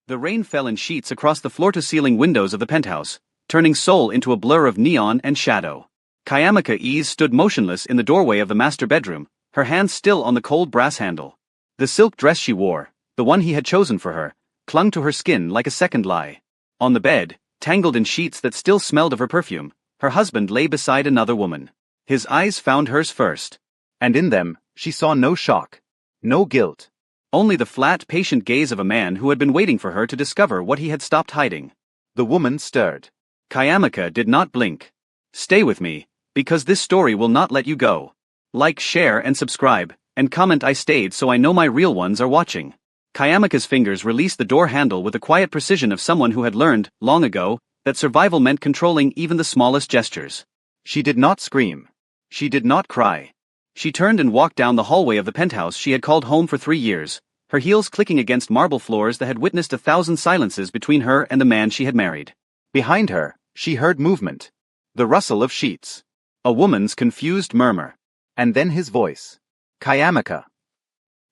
The rain fell in sheets across the floor-to-ceiling windows of the penthouse, turning Seoul into a blur of neon and shadow. Kayamaka Ease stood motionless in the doorway of the master bedroom, her hands still on the cold brass handle. The silk dress she wore, the one he had chosen for her, clung to her skin like a second lie. On the bed, tangled in sheets that still smelled of her perfume, her husband lay beside another woman. His eyes found hers first. And in them, she saw no shock. No guilt. Only the flat, patient gaze of a man who had been waiting for her to discover what he had stopped hiding. The woman stirred. Kayamaka did not blink. Stay with me, because this story will not let you go. Like, share and subscribe, and comment I stayed so I know my real ones are watching. Kayamaka's fingers released the door handle with the quiet precision of someone who had learned, long ago, that survival meant controlling even the smallest gestures. She did not scream. She did not cry. She turned and walked down the hallway of the penthouse she had called home for 3 years, her heels clicking against marble floors that had witnessed 1,000 silences between her and the man she had married. Behind her, she heard movement. The rustle of sheets. A woman's confused murmur. And then his voice. Kayamaka.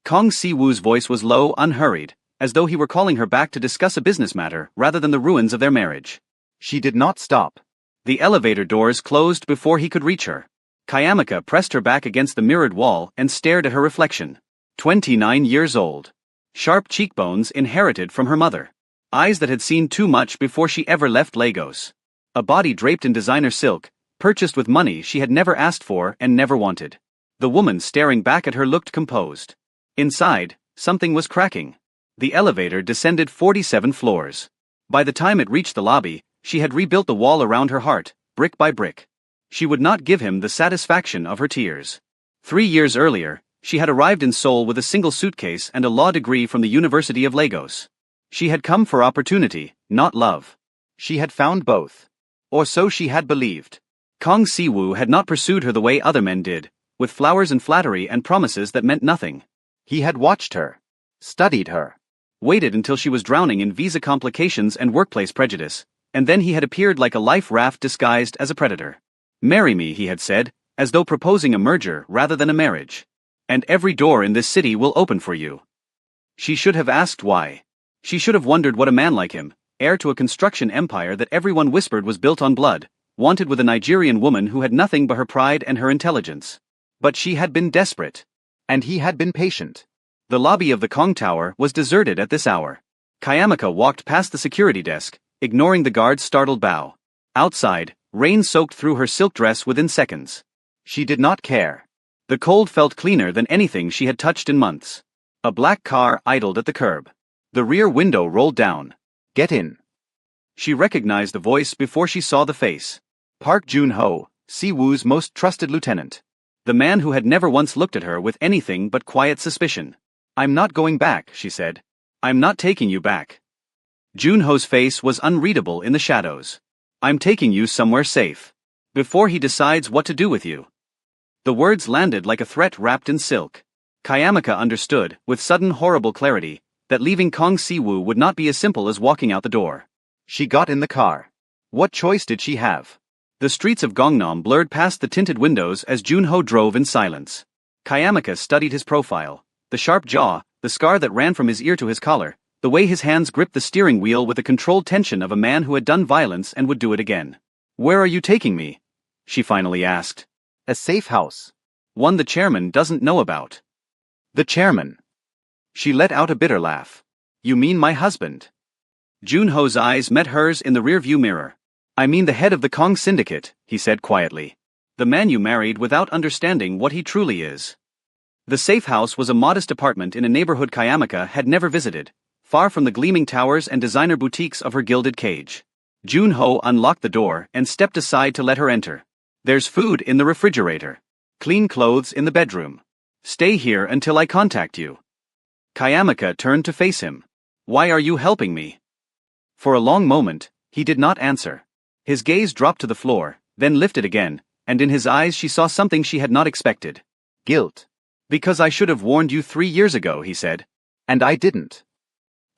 Kong Si-woo's voice was low, unhurried, as though he were calling her back to discuss a business matter rather than the ruins of their marriage. She did not stop. The elevator doors closed before he could reach her. Kayamaka pressed her back against the mirrored wall and stared at her reflection. 29 years old. Sharp cheekbones inherited from her mother. Eyes that had seen too much before she ever left Lagos. A body draped in designer silk, purchased with money she had never asked for and never wanted. The woman staring back at her looked composed. Inside, something was cracking. The elevator descended 47 floors. By the time it reached the lobby, she had rebuilt the wall around her heart, brick by brick. She would not give him the satisfaction of her tears. 3 years earlier, she had arrived in Seoul with a single suitcase and a law degree from the University of Lagos. She had come for opportunity, not love. She had found both. Or so she had believed. Kong Si-woo had not pursued her the way other men did, with flowers and flattery and promises that meant nothing. He had watched her. Studied her. Waited until she was drowning in visa complications and workplace prejudice, and then he had appeared like a life raft disguised as a predator. Marry me, he had said, as though proposing a merger rather than a marriage. And every door in this city will open for you. She should have asked why. She should have wondered what a man like him, heir to a construction empire that everyone whispered was built on blood, wanted with a Nigerian woman who had nothing but her pride and her intelligence. But she had been desperate. And he had been patient. The lobby of the Kong Tower was deserted at this hour. Kayamaka walked past the security desk, ignoring the guard's startled bow. Outside, rain soaked through her silk dress within seconds. She did not care. The cold felt cleaner than anything she had touched in months. A black car idled at the curb. The rear window rolled down. Get in. She recognized the voice before she saw the face. Park Jun-ho, Si-woo's most trusted lieutenant. The man who had never once looked at her with anything but quiet suspicion. I'm not going back, she said. I'm not taking you back. Jun-ho's face was unreadable in the shadows. I'm taking you somewhere safe. Before he decides what to do with you. The words landed like a threat wrapped in silk. Kayamaka understood, with sudden horrible clarity, that leaving Kong Si-woo would not be as simple as walking out the door. She got in the car. What choice did she have? The streets of Gangnam blurred past the tinted windows as Jun-ho drove in silence. Kayamaka studied his profile. The sharp jaw, the scar that ran from his ear to his collar, the way his hands gripped the steering wheel with the controlled tension of a man who had done violence and would do it again. Where are you taking me? She finally asked. A safe house. One the chairman doesn't know about. The chairman. She let out a bitter laugh. You mean my husband? Jun-ho's eyes met hers in the rearview mirror. I mean the head of the Kong Syndicate, he said quietly. The man you married without understanding what he truly is. The safe house was a modest apartment in a neighborhood Kayamaka had never visited, far from the gleaming towers and designer boutiques of her gilded cage. Jun-ho unlocked the door and stepped aside to let her enter. There's food in the refrigerator. Clean clothes in the bedroom. Stay here until I contact you. Kayamaka turned to face him. Why are you helping me? For a long moment, he did not answer. His gaze dropped to the floor, then lifted again, and in his eyes she saw something she had not expected. Guilt. Because I should have warned you 3 years ago, he said. And I didn't.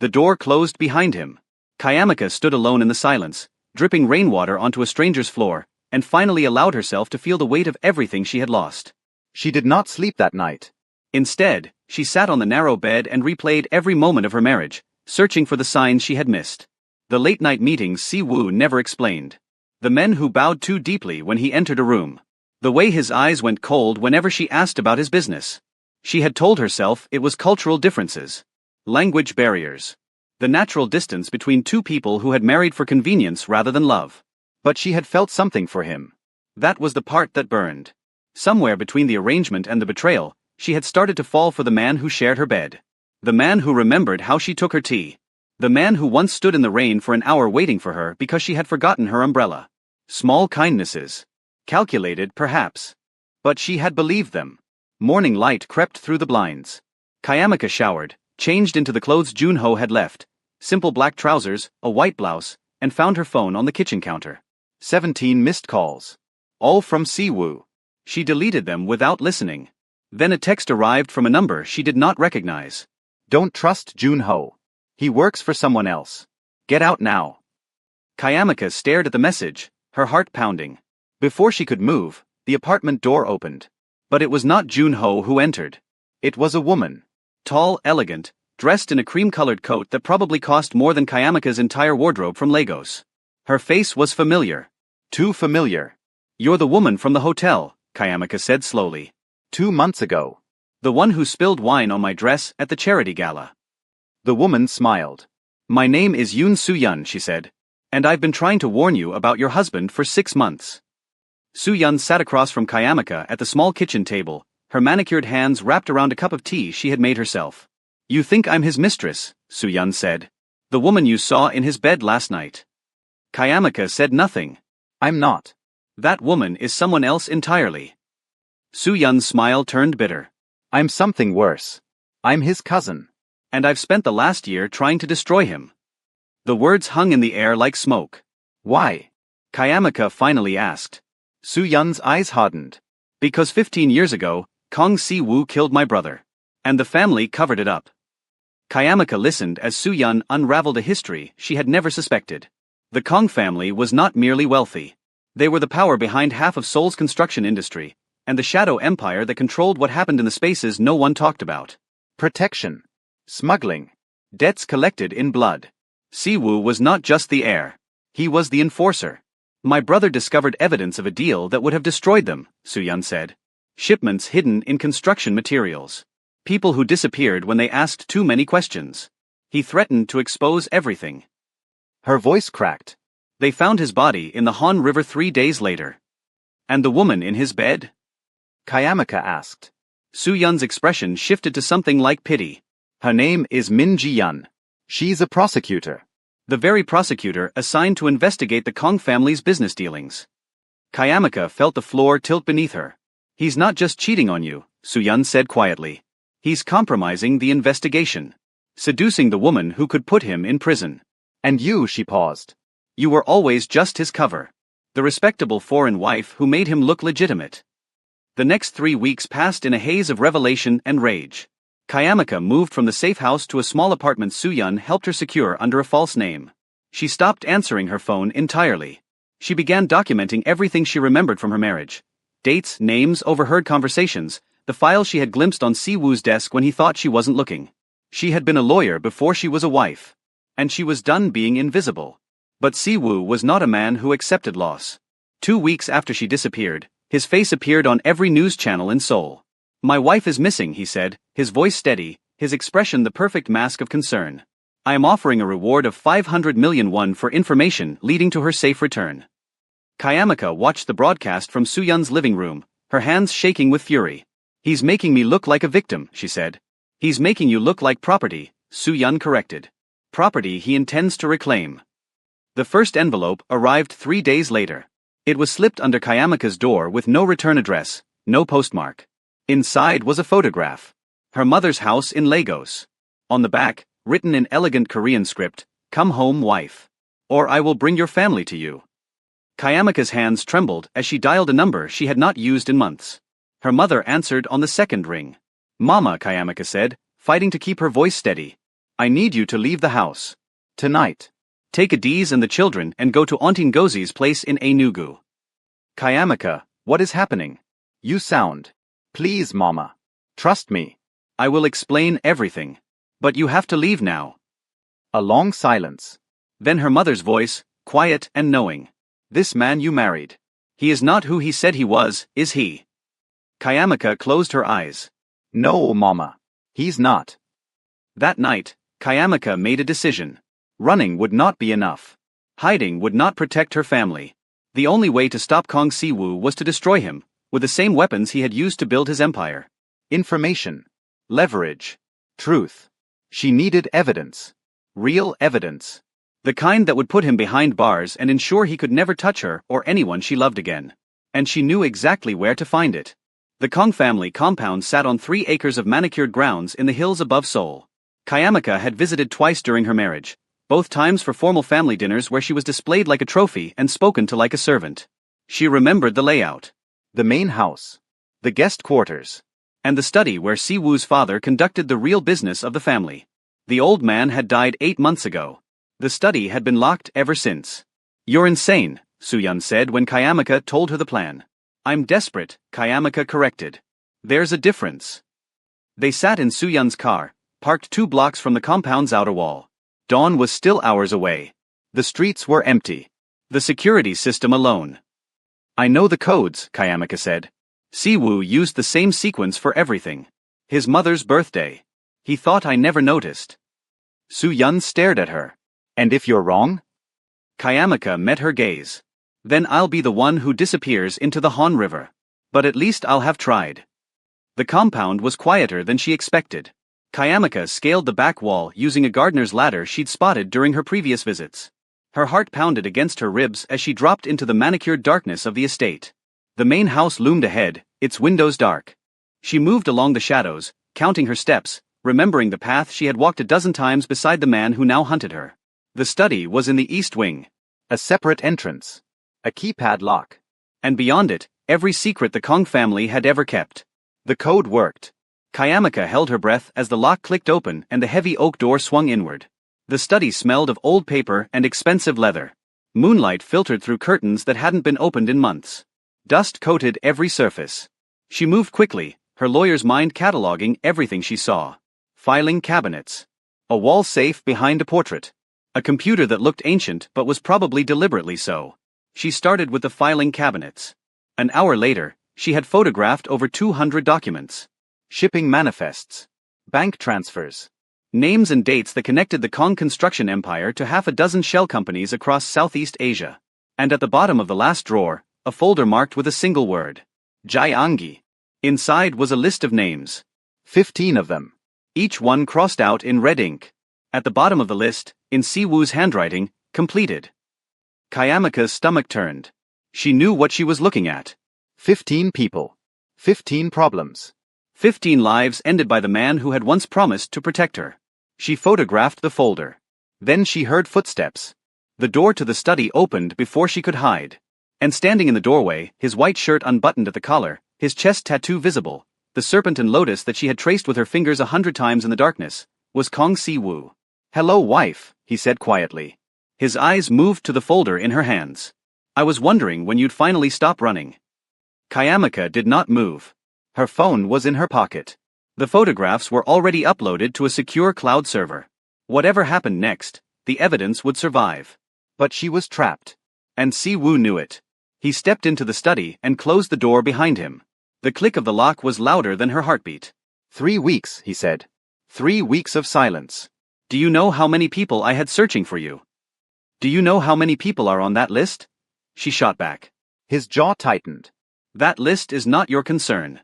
The door closed behind him. Kayamaka stood alone in the silence, dripping rainwater onto a stranger's floor, and finally allowed herself to feel the weight of everything she had lost. She did not sleep that night. Instead, she sat on the narrow bed and replayed every moment of her marriage, searching for the signs she had missed. The late-night meetings Si-woo never explained. The men who bowed too deeply when he entered a room. The way his eyes went cold whenever she asked about his business. She had told herself it was cultural differences. Language barriers. The natural distance between two people who had married for convenience rather than love. But she had felt something for him. That was the part that burned. Somewhere between the arrangement and the betrayal, she had started to fall for the man who shared her bed. The man who remembered how she took her tea. The man who once stood in the rain for an hour waiting for her because she had forgotten her umbrella. Small kindnesses. Calculated, perhaps. But she had believed them. Morning light crept through the blinds. Kayamika showered, changed into the clothes Junho had left. Simple black trousers, a white blouse, and found her phone on the kitchen counter. 17 missed calls. All from Si-woo. She deleted them without listening. Then a text arrived from a number she did not recognize. Don't trust Junho. He works for someone else. Get out now. Kayamika stared at the message, her heart pounding. Before she could move, the apartment door opened. But it was not Junho who entered. It was a woman. Tall, elegant, dressed in a cream-colored coat that probably cost more than Kayamika's entire wardrobe from Lagos. Her face was familiar. Too familiar. You're the woman from the hotel, Kayamika said slowly. 2 months ago. The one who spilled wine on my dress at the charity gala. The woman smiled. My name is Yoon Soo-yeon, she said. And I've been trying to warn you about your husband for 6 months. Soo-yeon sat across from Kayamika at the small kitchen table, her manicured hands wrapped around a cup of tea she had made herself. You think I'm his mistress, Soo-yeon said. The woman you saw in his bed last night. Kayamika said nothing. I'm not. That woman is someone else entirely. Soo-yeon's smile turned bitter. I'm something worse. I'm his cousin. And I've spent the last year trying to destroy him. The words hung in the air like smoke. Why? Kayamika finally asked. Soo-yeon's eyes hardened. Because 15 years ago, Kong Si-woo killed my brother. And the family covered it up. Kayamika listened as Soo-yeon unraveled a history she had never suspected. The Kong family was not merely wealthy. They were the power behind half of Seoul's construction industry, and the shadow empire that controlled what happened in the spaces no one talked about. Protection. Smuggling. Debts collected in blood. Si-woo was not just the heir. He was the enforcer. My brother discovered evidence of a deal that would have destroyed them, Soo-yeon said. Shipments hidden in construction materials. People who disappeared when they asked too many questions. He threatened to expose everything. Her voice cracked. They found his body in the Han River 3 days later. And the woman in his bed? Kayamika asked. Soo-yeon's expression shifted to something like pity. Her name is Min Ji-yeon. She's a prosecutor. The very prosecutor assigned to investigate the Kong family's business dealings. Kayamika felt the floor tilt beneath her. He's not just cheating on you, Soo-yeon said quietly. He's compromising the investigation. Seducing the woman who could put him in prison. And you, she paused. You were always just his cover. The respectable foreign wife who made him look legitimate. The next 3 weeks passed in a haze of revelation and rage. Kayamika moved from the safe house to a small apartment Soo-yeon helped her secure under a false name. She stopped answering her phone entirely. She began documenting everything she remembered from her marriage. Dates, names, overheard conversations, the files she had glimpsed on Si-woo's desk when he thought she wasn't looking. She had been a lawyer before she was a wife. And she was done being invisible. But Si-woo was not a man who accepted loss. 2 weeks after she disappeared, his face appeared on every news channel in Seoul. My wife is missing, he said, his voice steady, his expression the perfect mask of concern. I am offering a reward of 500 million won for information leading to her safe return. Kayamika watched the broadcast from Soo-yeon's living room, her hands shaking with fury. He's making me look like a victim, she said. He's making you look like property, Soo-yeon corrected. Property he intends to reclaim. The first envelope arrived 3 days later. It was slipped under Kayamika's door with no return address, no postmark. Inside was a photograph. Her mother's house in Lagos. On the back, written in elegant Korean script, "Come home, wife. Or I will bring your family to you." Kayamika's hands trembled as she dialed a number she had not used in months. Her mother answered on the second ring. "Mama," Kayamika said, fighting to keep her voice steady. "I need you to leave the house. Tonight. Take Adiz and the children and go to Auntie Ngozi's place in Enugu." Kayamika, what is happening? You sound. Please, Mama. Trust me. I will explain everything. But you have to leave now. A long silence. Then her mother's voice, quiet and knowing. "This man you married. He is not who he said he was, is he?" Kayamika closed her eyes. "No, Mama. He's not." That night, Kayamika made a decision. Running would not be enough. Hiding would not protect her family. The only way to stop Kong Siwoo was to destroy him, with the same weapons he had used to build his empire. Information. Leverage. Truth. She needed evidence. Real evidence. The kind that would put him behind bars and ensure he could never touch her or anyone she loved again. And she knew exactly where to find it. The Kong family compound sat on 3 acres of manicured grounds in the hills above Seoul. Kayamika had visited twice during her marriage, both times for formal family dinners where she was displayed like a trophy and spoken to like a servant. She remembered the layout. The main house. The guest quarters. And the study where Siwoo's father conducted the real business of the family. The old man had died 8 months ago. The study had been locked ever since. "You're insane," Soo-yeon said when Kayamika told her the plan. "I'm desperate," Kayamika corrected. "There's a difference." They sat in Soo-yeon's car, parked 2 blocks from the compound's outer wall. Dawn was still hours away. The streets were empty. The security system alone. "I know the codes," Kayamika said. "Siwoo used the same sequence for everything. His mother's birthday. He thought I never noticed." Soo-yeon stared at her. "And if you're wrong?" Kayamika met her gaze. "Then I'll be the one who disappears into the Han River. But at least I'll have tried." The compound was quieter than she expected. Kayamika scaled the back wall using a gardener's ladder she'd spotted during her previous visits. Her heart pounded against her ribs as she dropped into the manicured darkness of the estate. The main house loomed ahead, its windows dark. She moved along the shadows, counting her steps, remembering the path she had walked a dozen times beside the man who now hunted her. The study was in the east wing. A separate entrance. A keypad lock. And beyond it, every secret the Kong family had ever kept. The code worked. Kayamika held her breath as the lock clicked open and the heavy oak door swung inward. The study smelled of old paper and expensive leather. Moonlight filtered through curtains that hadn't been opened in months. Dust coated every surface. She moved quickly, her lawyer's mind cataloging everything she saw. Filing cabinets. A wall safe behind a portrait. A computer that looked ancient but was probably deliberately so. She started with the filing cabinets. An hour later, she had photographed over 200 documents. Shipping manifests. Bank transfers. Names and dates that connected the Kong construction empire to half a dozen shell companies across Southeast Asia. And at the bottom of the last drawer, a folder marked with a single word. Jaeangi. Inside was a list of names. 15 of them. Each one crossed out in red ink. At the bottom of the list, in Siwoo's handwriting, completed. Kayamika's stomach turned. She knew what she was looking at. 15 people. 15 problems. 15 lives ended by the man who had once promised to protect her. She photographed the folder. Then she heard footsteps. The door to the study opened before she could hide. And standing in the doorway, his white shirt unbuttoned at the collar, his chest tattoo visible, the serpent and lotus that she had traced with her fingers 100 times in the darkness, was Kong Siwoo. "Hello, wife," he said quietly. His eyes moved to the folder in her hands. "I was wondering when you'd finally stop running." Kayamika did not move. Her phone was in her pocket. The photographs were already uploaded to a secure cloud server. Whatever happened next, the evidence would survive. But she was trapped. And Siwoo knew it. He stepped into the study and closed the door behind him. The click of the lock was louder than her heartbeat. 3 weeks, he said. 3 weeks of silence. "Do you know how many people I had searching for you? Do you know how many people are on that list?" She shot back. His jaw tightened. "That list is not your concern.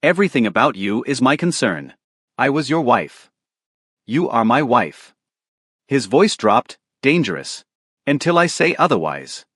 Everything about you is my concern. I was your wife. You are my wife." His voice dropped, dangerous. "Until I say otherwise."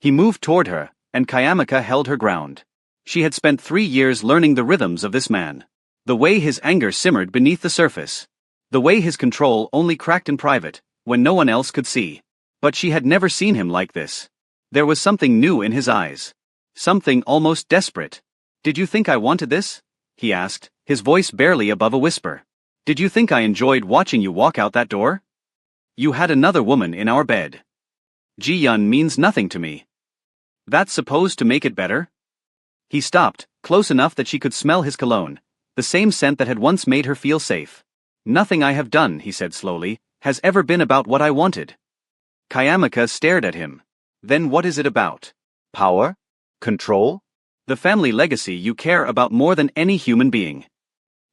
He moved toward her, and Kayamika held her ground. She had spent 3 years learning the rhythms of this man. The way his anger simmered beneath the surface. The way his control only cracked in private, when no one else could see. But she had never seen him like this. There was something new in his eyes. Something almost desperate. "Did you think I wanted this?" he asked, his voice barely above a whisper. "Did you think I enjoyed watching you walk out that door? You had another woman in our bed. Ji-yeon means nothing to me. That's supposed to make it better?" He stopped, close enough that she could smell his cologne, the same scent that had once made her feel safe. "Nothing I have done," he said slowly, has ever been about what I wanted. Kayamaka stared at him. Then what is it about? Power? Control? The family legacy you care about more than any human being.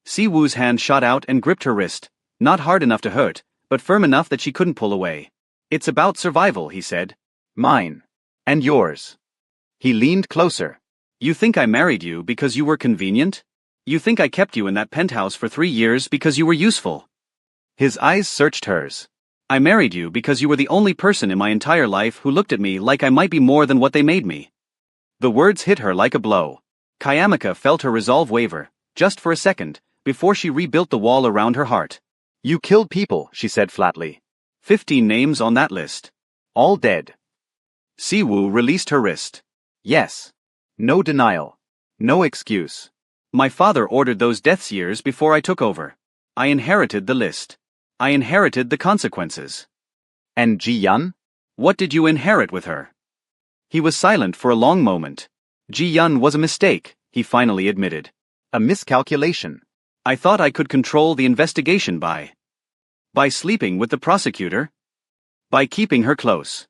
Siwoo's hand shot out and gripped her wrist, not hard enough to hurt, but firm enough that she couldn't pull away. It's about survival, he said. Mine. And yours. He leaned closer. You think I married you because you were convenient? You think I kept you in that penthouse for 3 years because you were useful? His eyes searched hers. I married you because you were the only person in my entire life who looked at me like I might be more than what they made me. The words hit her like a blow. Kayamaka felt her resolve waver, just for a second, before she rebuilt the wall around her heart. You killed people, she said flatly. 15 names on that list. All dead. Siwoo released her wrist. Yes. No denial. No excuse. My father ordered those deaths years before I took over. I inherited the list. I inherited the consequences. And Ji-Yun? What did you inherit with her? He was silent for a long moment. Ji-Yun was a mistake, he finally admitted. A miscalculation. I thought I could control the investigation by sleeping with the prosecutor? By keeping her close.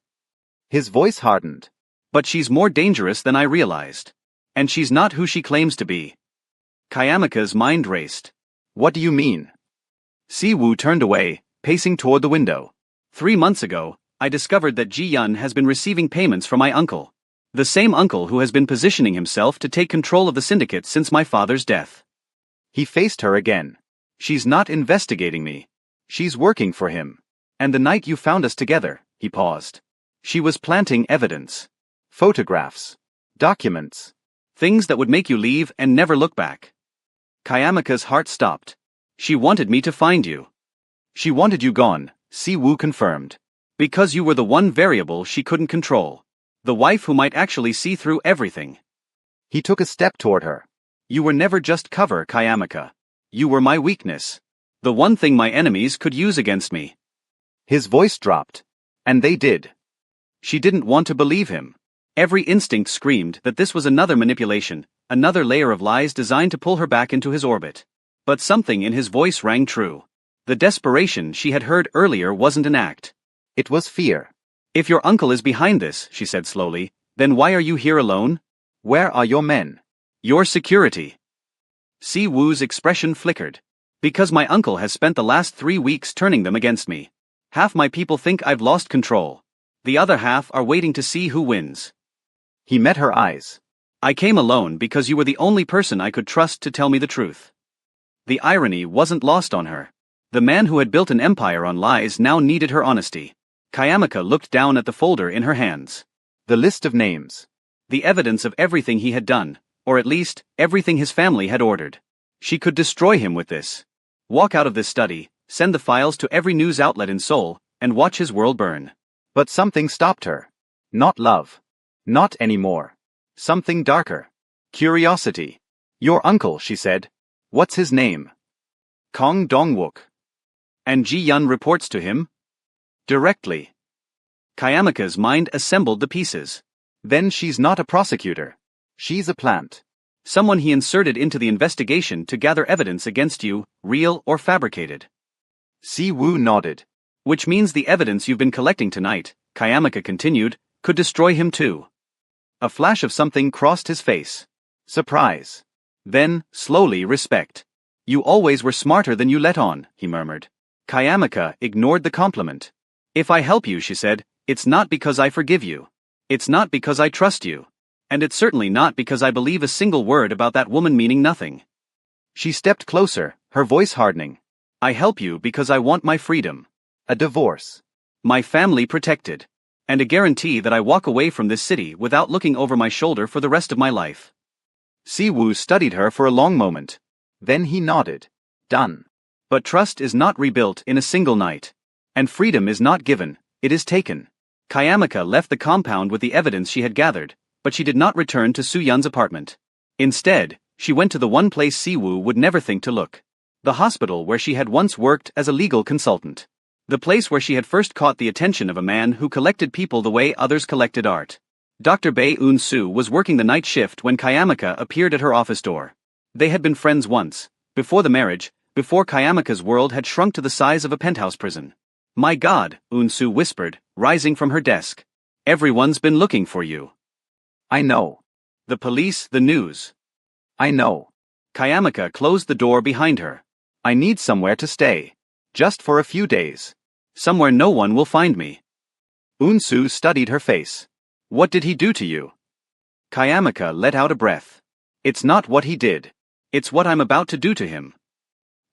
His voice hardened. But she's more dangerous than I realized. And she's not who she claims to be. Kayamaka's mind raced. What do you mean? Siwoo turned away, pacing toward the window. 3 months ago, I discovered that Ji-Yun has been receiving payments from my uncle. The same uncle who has been positioning himself to take control of the syndicate since my father's death. He faced her again. She's not investigating me. She's working for him. And the night you found us together, he paused. She was planting evidence. Photographs. Documents. Things that would make you leave and never look back. Kayamaka's heart stopped. She wanted me to find you. She wanted you gone, Siwoo confirmed. Because you were the one variable she couldn't control. The wife who might actually see through everything. He took a step toward her. You were never just cover, Kayamaka. You were my weakness. The one thing my enemies could use against me. His voice dropped. And they did. She didn't want to believe him. Every instinct screamed that this was another manipulation, another layer of lies designed to pull her back into his orbit. But something in his voice rang true. The desperation she had heard earlier wasn't an act. It was fear. If your uncle is behind this, she said slowly, then why are you here alone? Where are your men? Your security. Siwoo's expression flickered. Because my uncle has spent the last 3 weeks turning them against me. Half my people think I've lost control. The other half are waiting to see who wins. He met her eyes. I came alone because you were the only person I could trust to tell me the truth. The irony wasn't lost on her. The man who had built an empire on lies now needed her honesty. Kayamaka looked down at the folder in her hands. The list of names. The evidence of everything he had done, or at least, everything his family had ordered. She could destroy him with this. Walk out of this study, send the files to every news outlet in Seoul, and watch his world burn. But something stopped her. Not love. Not anymore. Something darker. Curiosity. Your uncle, she said. What's his name? Kong Dong-wook. And Ji-Yun reports to him? Directly. Kayamaka's mind assembled the pieces. Then she's not a prosecutor. She's a plant. Someone he inserted into the investigation to gather evidence against you, real or fabricated. Siwoo nodded. Which means the evidence you've been collecting tonight, Kayamaka continued, could destroy him too. A flash of something crossed his face. Surprise. Then, slowly, respect. You always were smarter than you let on, he murmured. Kayamaka ignored the compliment. If I help you, she said, it's not because I forgive you. It's not because I trust you. And it's certainly not because I believe a single word about that woman meaning nothing. She stepped closer, her voice hardening. I help you because I want my freedom. A divorce. My family protected. And a guarantee that I walk away from this city without looking over my shoulder for the rest of my life. Siwoo studied her for a long moment. Then he nodded. Done. But trust is not rebuilt in a single night. And freedom is not given, it is taken. Kayamaka left the compound with the evidence she had gathered, but she did not return to Soo-Yun's apartment. Instead, she went to the one place Siwoo would never think to look. The hospital where she had once worked as a legal consultant. The place where she had first caught the attention of a man who collected people the way others collected art. Dr. Bae-Eun-soo was working the night shift when Kayamaka appeared at her office door. They had been friends once, before the marriage, before Kayamaka's world had shrunk to the size of a penthouse prison. My God, Eun-soo whispered, rising from her desk. Everyone's been looking for you. I know. The police, the news. I know. Kayamaka closed the door behind her. I need somewhere to stay. Just for a few days. Somewhere no one will find me. Eun-soo studied her face. What did he do to you? Kayamaka let out a breath. It's not what he did. It's what I'm about to do to him.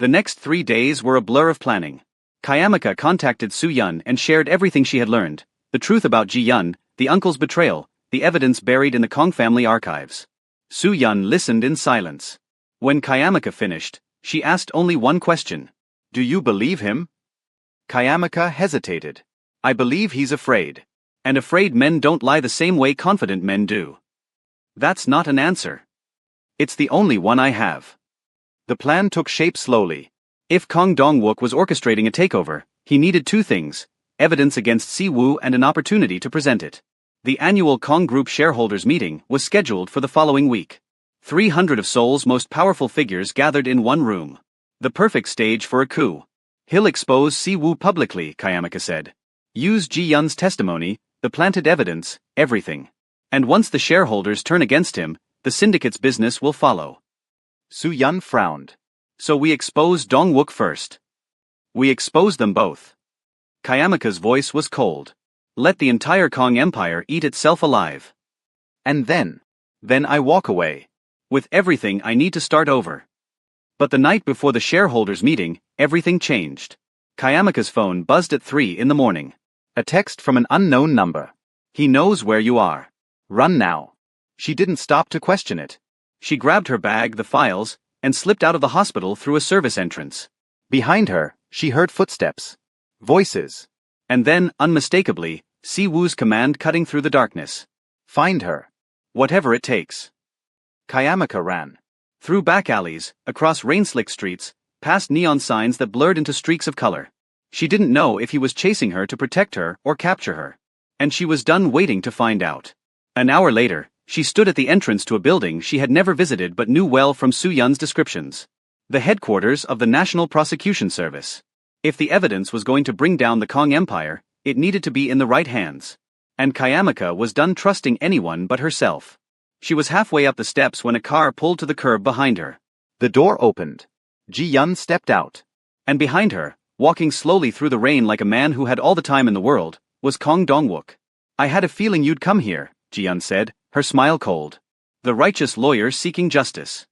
The next 3 days were a blur of planning. Kayamaka contacted Soo-yeon and shared everything she had learned, the truth about Ji-yeon, the uncle's betrayal, the evidence buried in the Kong family archives. Soo-yeon listened in silence. When Kayamaka finished, she asked only one question. Do you believe him? Kayamaka hesitated. I believe he's afraid. And afraid men don't lie the same way confident men do. That's not an answer. It's the only one I have. The plan took shape slowly. If Kong Dong-wook was orchestrating a takeover, he needed 2 things: evidence against Si-woo and an opportunity to present it. The annual Kong Group shareholders meeting was scheduled for the following week. 300 of Seoul's most powerful figures gathered in one room. The perfect stage for a coup. He'll expose Si-woo publicly, Kayamaka said. Use Ji-yeon's testimony, the planted evidence, everything. And once the shareholders turn against him, the syndicate's business will follow. Soo-yeon frowned. So we expose Dong-wook first. We expose them both. Kayamaka's voice was cold. Let the entire Kong Empire eat itself alive. And then I walk away. With everything I need to start over. But the night before the shareholders meeting, everything changed. Kayamaka's phone buzzed at 3 in the morning. A text from an unknown number. He knows where you are. Run now. She didn't stop to question it. She grabbed her bag, the files, and slipped out of the hospital through a service entrance. Behind her, she heard footsteps. Voices. And then, unmistakably, Si-woo's command cutting through the darkness. Find her. Whatever it takes. Kayamaka ran. Through back alleys, across rain-slicked streets, past neon signs that blurred into streaks of color. She didn't know if he was chasing her to protect her or capture her. And she was done waiting to find out. An hour later, she stood at the entrance to a building she had never visited but knew well from Soo-yeon's descriptions. The headquarters of the National Prosecution Service. If the evidence was going to bring down the Kong Empire, it needed to be in the right hands. And Kayamaka was done trusting anyone but herself. She was halfway up the steps when a car pulled to the curb behind her. The door opened. Ji-yeon stepped out. And behind her, walking slowly through the rain like a man who had all the time in the world, was Kong Dong-wook. I had a feeling you'd come here, Ji-yeon said, her smile cold. The righteous lawyer seeking justice.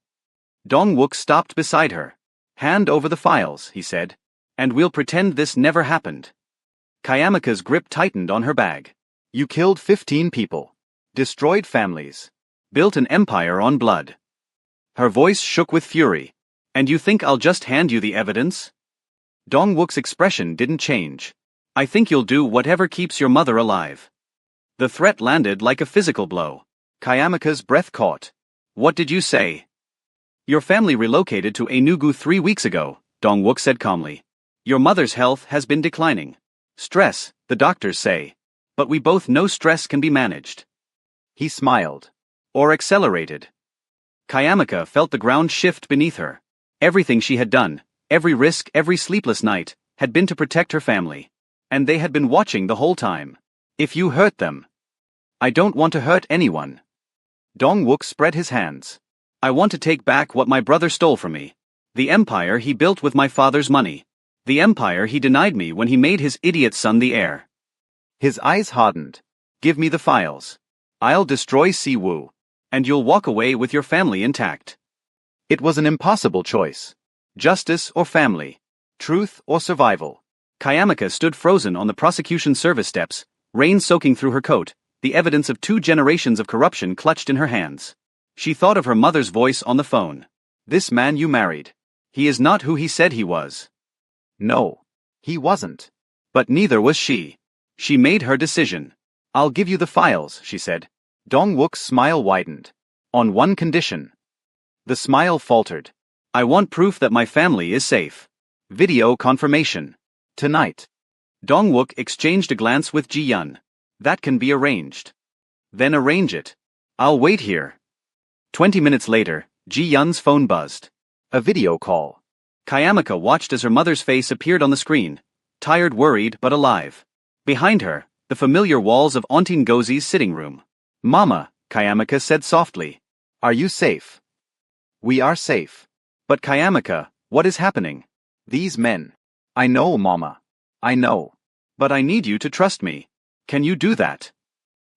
Dong-wook stopped beside her. Hand over the files, he said. And we'll pretend this never happened. Kayamaka's grip tightened on her bag. You killed 15 people. Destroyed families. Built an empire on blood. Her voice shook with fury. And you think I'll just hand you the evidence? Dong-wook's expression didn't change. I think you'll do whatever keeps your mother alive. The threat landed like a physical blow. Kayamaka's breath caught. What did you say? Your family relocated to Enugu 3 weeks ago, Dong-wook said calmly. Your mother's health has been declining. Stress, the doctors say. But we both know stress can be managed. He smiled. Or accelerated. Kayamaka felt the ground shift beneath her. Everything she had done, every risk, every sleepless night, had been to protect her family. And they had been watching the whole time. If you hurt them. I don't want to hurt anyone. Dong-wook spread his hands. I want to take back what my brother stole from me. The empire he built with my father's money. The empire he denied me when he made his idiot son the heir. His eyes hardened. Give me the files. I'll destroy Si-woo. And you'll walk away with your family intact. It was an impossible choice. Justice or family. Truth or survival. Kayamaka stood frozen on the prosecution service steps, rain soaking through her coat, the evidence of 2 generations of corruption clutched in her hands. She thought of her mother's voice on the phone. This man you married. He is not who he said he was. No. He wasn't. But neither was she. She made her decision. I'll give you the files, she said. Dong-wook's smile widened. On one condition. The smile faltered. I want proof that my family is safe. Video confirmation. Tonight. Dong-wook exchanged a glance with Ji-yeon. That can be arranged. Then arrange it. I'll wait here. 20 minutes later, Ji-yeon's phone buzzed. A video call. Kayamaka watched as her mother's face appeared on the screen, tired, worried, but alive. Behind her, the familiar walls of Auntie Ngozi's sitting room. Mama, Kayamika said softly. Are you safe? We are safe. But Kayamika, what is happening? These men. I know, Mama. I know. But I need you to trust me. Can you do that?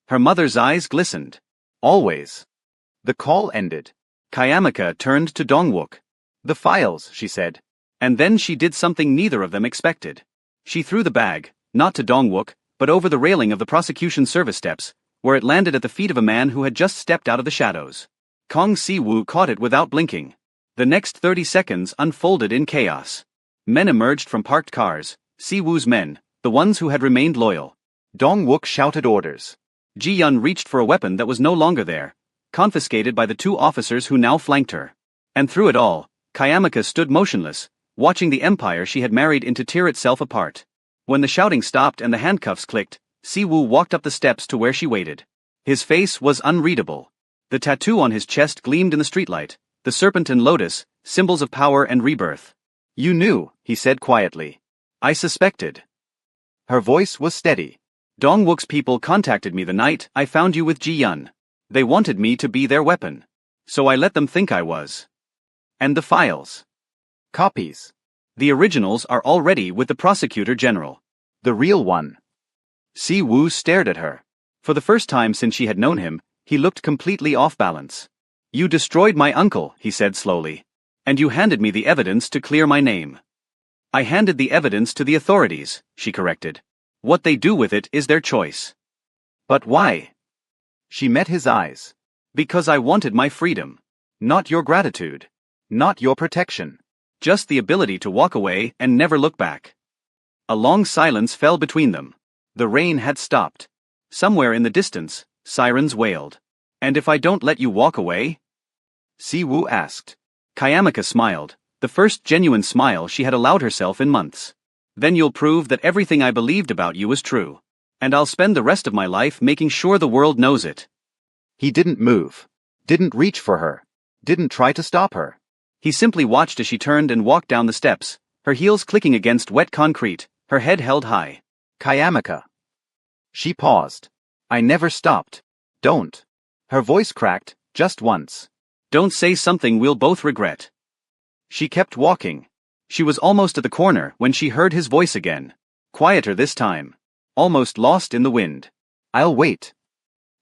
Her mother's eyes glistened. Always. The call ended. Kayamika turned to Dongwook. The files, she said. And then she did something neither of them expected. She threw the bag, not to Dongwook, but over the railing of the prosecution service steps, where it landed at the feet of a man who had just stepped out of the shadows. Kong Si-woo caught it without blinking. The next 30 seconds unfolded in chaos. Men emerged from parked cars, Si-woo's men, the ones who had remained loyal. Dongwook shouted orders. Ji-yun reached for a weapon that was no longer there, confiscated by the two officers who now flanked her. And through it all, Kayamika stood motionless, watching the empire she had married into tear itself apart. When the shouting stopped and the handcuffs clicked, Si-woo walked up the steps to where she waited. His face was unreadable. The tattoo on his chest gleamed in the streetlight, the serpent and lotus, symbols of power and rebirth. You knew, he said quietly. I suspected. Her voice was steady. Dongwook's people contacted me the night I found you with Ji-yun. They wanted me to be their weapon. So I let them think I was. And the files. Copies. The originals are already with the prosecutor general. The real one. Si-woo stared at her. For the first time since she had known him, he looked completely off balance. You destroyed my uncle, he said slowly. And you handed me the evidence to clear my name. I handed the evidence to the authorities, she corrected. What they do with it is their choice. But why? She met his eyes. Because I wanted my freedom. Not your gratitude. Not your protection. Just the ability to walk away and never look back. A long silence fell between them. The rain had stopped. Somewhere in the distance, sirens wailed. And if I don't let you walk away? Si-woo asked. Kayamika smiled, the first genuine smile she had allowed herself in months. Then you'll prove that everything I believed about you is true. And I'll spend the rest of my life making sure the world knows it. He didn't move. Didn't reach for her. Didn't try to stop her. He simply watched as she turned and walked down the steps, her heels clicking against wet concrete, her head held high. Kayamika. She paused. I never stopped. Don't. Her voice cracked, just once. Don't say something we'll both regret. She kept walking. She was almost at the corner when she heard his voice again. Quieter this time. Almost lost in the wind. I'll wait.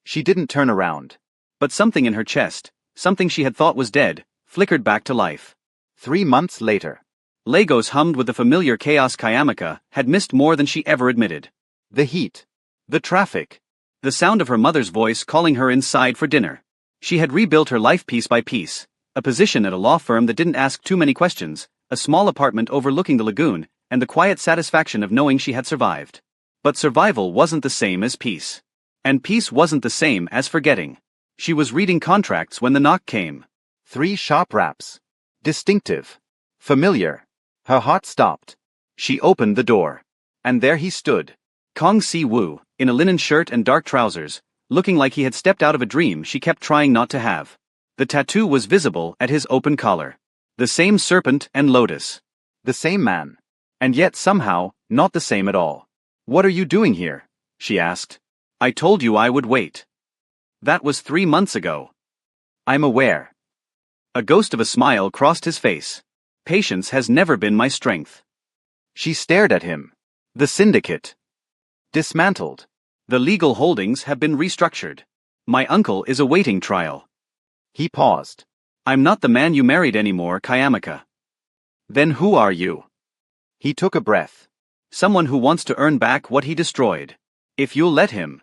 She didn't turn around. But something in her chest, something she had thought was dead, flickered back to life. 3 months later. Lagos hummed with the familiar chaos. Kayamika had missed more than she ever admitted. The heat. The traffic. The sound of her mother's voice calling her inside for dinner. She had rebuilt her life piece by piece. A position at a law firm that didn't ask too many questions, a small apartment overlooking the lagoon, and the quiet satisfaction of knowing she had survived. But survival wasn't the same as peace. And peace wasn't the same as forgetting. She was reading contracts when the knock came. 3 sharp raps. Distinctive. Familiar. Her heart stopped. She opened the door. And there he stood. Kong Si-woo, in a linen shirt and dark trousers, looking like he had stepped out of a dream she kept trying not to have. The tattoo was visible at his open collar. The same serpent and lotus. The same man. And yet somehow, not the same at all. What are you doing here? She asked. I told you I would wait. That was 3 months ago. I'm aware. A ghost of a smile crossed his face. Patience has never been my strength. She stared at him. The syndicate. Dismantled. The legal holdings have been restructured. My uncle is awaiting trial. He paused. I'm not the man you married anymore, Kayamika. Then who are you? He took a breath. Someone who wants to earn back what he destroyed. If you'll let him.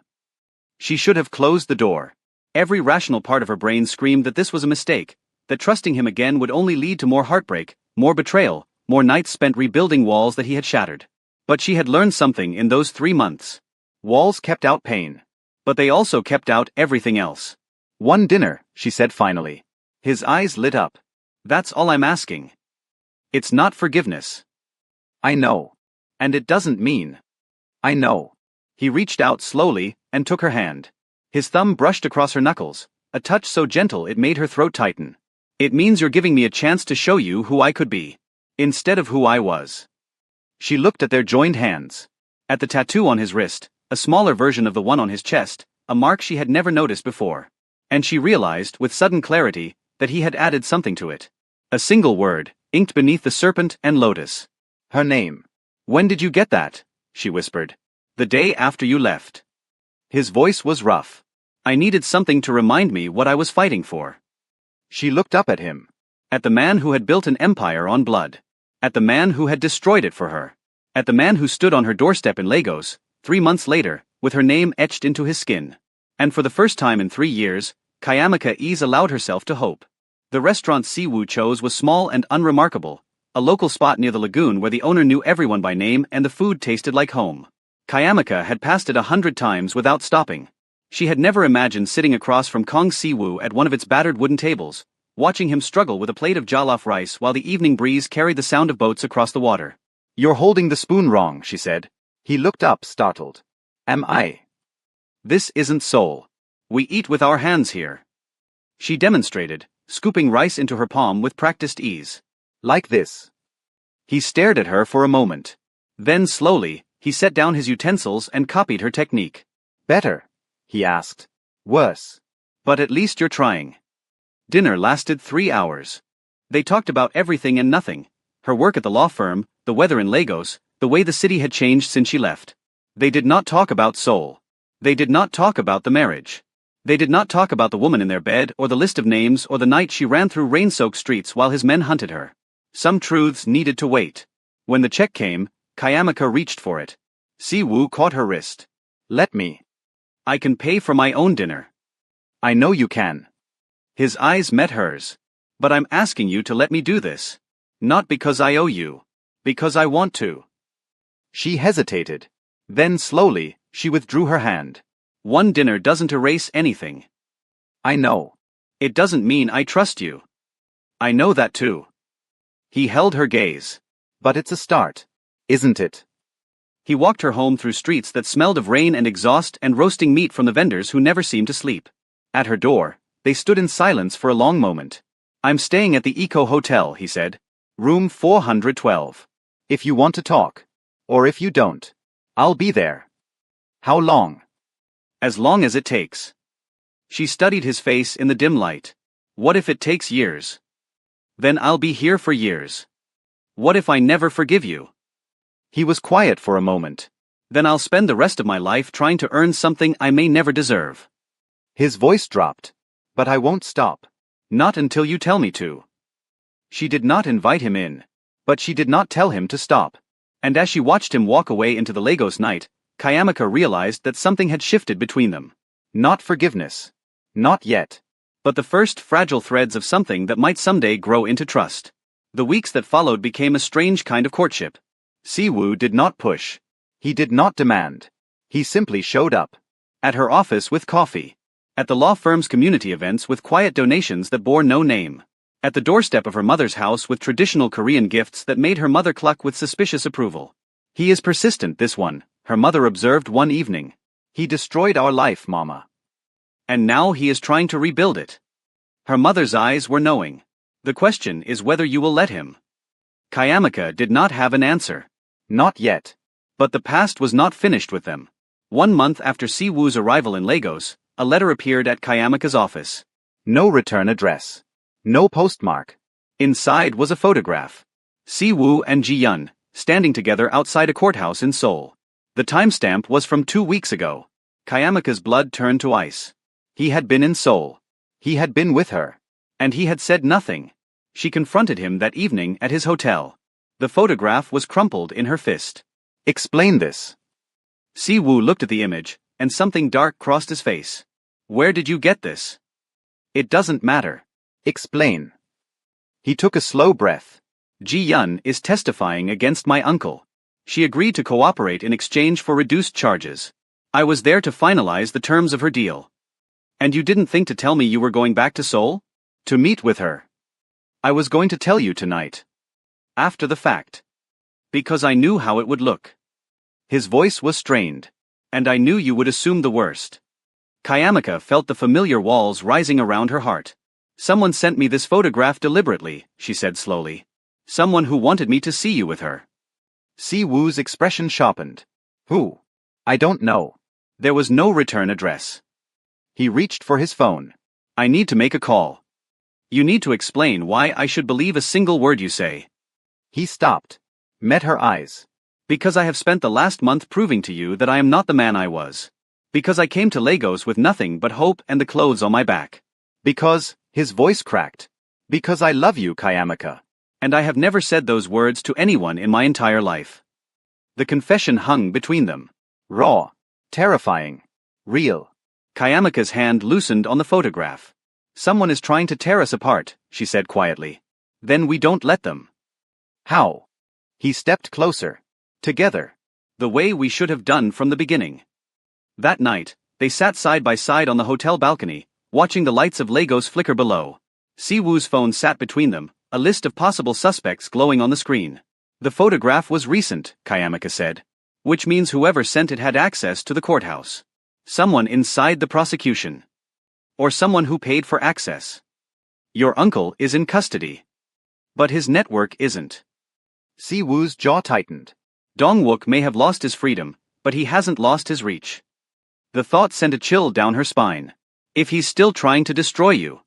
She should have closed the door. Every rational part of her brain screamed that this was a mistake, that trusting him again would only lead to more heartbreak, more betrayal, more nights spent rebuilding walls that he had shattered. But she had learned something in those 3 months. Walls kept out pain. But they also kept out everything else. One dinner, she said finally. His eyes lit up. That's all I'm asking. It's not forgiveness. I know. And it doesn't mean. I know. He reached out slowly and took her hand. His thumb brushed across her knuckles, a touch so gentle it made her throat tighten. It means you're giving me a chance to show you who I could be, instead of who I was. She looked at their joined hands. At the tattoo on his wrist, a smaller version of the one on his chest, a mark she had never noticed before. And she realized, with sudden clarity, that he had added something to it. A single word, inked beneath the serpent and lotus. Her name. "When did you get that?" she whispered. "The day after you left." His voice was rough. "I needed something to remind me what I was fighting for." She looked up at him. At the man who had built an empire on blood. At the man who had destroyed it for her. At the man who stood on her doorstep in Lagos, 3 months later, with her name etched into his skin. And for the first time in 3 years, Kayamaka Ease allowed herself to hope. The restaurant Siwoo chose was small and unremarkable, a local spot near the lagoon where the owner knew everyone by name and the food tasted like home. Kayamaka had passed it 100 times without stopping. She had never imagined sitting across from Kong Siwoo at one of its battered wooden tables, watching him struggle with a plate of jollof rice while the evening breeze carried the sound of boats across the water. "You're holding the spoon wrong," she said. He looked up, startled. "Am I?" "This isn't Seoul. We eat with our hands here." She demonstrated, scooping rice into her palm with practiced ease. "Like this." He stared at her for a moment. Then slowly, he set down his utensils and copied her technique. "Better?" he asked. "Worse?" "But at least you're trying." Dinner lasted 3 hours. They talked about everything and nothing. Her work at the law firm, the weather in Lagos, the way the city had changed since she left. They did not talk about Seoul. They did not talk about the marriage. They did not talk about the woman in their bed or the list of names or the night she ran through rain-soaked streets while his men hunted her. Some truths needed to wait. When the check came, Kayamaka reached for it. Siwoo caught her wrist. "Let me. I can pay for my own dinner." "I know you can." His eyes met hers. "But I'm asking you to let me do this. Not because I owe you. Because I want to." She hesitated. Then slowly, she withdrew her hand. "One dinner doesn't erase anything." "I know. It doesn't mean I trust you." "I know that too." He held her gaze. "But it's a start, isn't it?" He walked her home through streets that smelled of rain and exhaust and roasting meat from the vendors who never seemed to sleep. At her door, they stood in silence for a long moment. "I'm staying at the Eco Hotel," he said. "Room 412. If you want to talk. Or if you don't. I'll be there." "How long?" "As long as it takes." She studied his face in the dim light. "What if it takes years?" "Then I'll be here for years." "What if I never forgive you?" He was quiet for a moment. "Then I'll spend the rest of my life trying to earn something I may never deserve." His voice dropped. "But I won't stop. Not until you tell me to." She did not invite him in. But she did not tell him to stop. And as she watched him walk away into the Lagos night, Kayamaka realized that something had shifted between them. Not forgiveness. Not yet. But the first fragile threads of something that might someday grow into trust. The weeks that followed became a strange kind of courtship. Siwoo did not push. He did not demand. He simply showed up. At her office with coffee. At the law firm's community events with quiet donations that bore no name. At the doorstep of her mother's house with traditional Korean gifts that made her mother cluck with suspicious approval. "He is persistent, this one," her mother observed one evening. "He destroyed our life, Mama. And now he is trying to rebuild it." Her mother's eyes were knowing. "The question is whether you will let him." Kayamaka did not have an answer. Not yet. But the past was not finished with them. 1 month after Siwoo's arrival in Lagos, a letter appeared at Kayamaka's office. No return address. No postmark. Inside was a photograph. Siwoo and Ji-yeon, standing together outside a courthouse in Seoul. The timestamp was from 2 weeks ago. Kayamaka's blood turned to ice. He had been in Seoul. He had been with her. And he had said nothing. She confronted him that evening at his hotel. The photograph was crumpled in her fist. "Explain this." Siwoo looked at the image, and something dark crossed his face. "Where did you get this?" "It doesn't matter. Explain." He took a slow breath. "Ji-yeon is testifying against my uncle. She agreed to cooperate in exchange for reduced charges. I was there to finalize the terms of her deal." "And you didn't think to tell me you were going back to Seoul? To meet with her?" "I was going to tell you tonight. After the fact. Because I knew how it would look." His voice was strained. "And I knew you would assume the worst." Kayamaka felt the familiar walls rising around her heart. "Someone sent me this photograph deliberately," she said slowly. "Someone who wanted me to see you with her." Si-woo's expression sharpened. Who? I don't know. There was no return address. He reached for his phone. I need to make a call. You need to explain why I should believe a single word you say. He stopped. Met her eyes. Because I have spent the last month proving to you that I am not the man I was. Because I came to Lagos with nothing but hope and the clothes on my back. Because, his voice cracked. Because I love you, Kayamaka. And I have never said those words to anyone in my entire life. The confession hung between them. Raw. Terrifying. Real. Kayamaka's hand loosened on the photograph. Someone is trying to tear us apart, she said quietly. Then we don't let them. How? He stepped closer. Together. The way we should have done from the beginning. That night, they sat side by side on the hotel balcony, watching the lights of Lagos flicker below. Si-woo's phone sat between them, a list of possible suspects glowing on the screen. The photograph was recent, Kayamaka said. Which means whoever sent it had access to the courthouse. Someone inside the prosecution. Or someone who paid for access. Your uncle is in custody. But his network isn't. Si-woo's jaw tightened. Dong-wook may have lost his freedom, but he hasn't lost his reach. The thought sent a chill down her spine. If he's still trying to destroy you.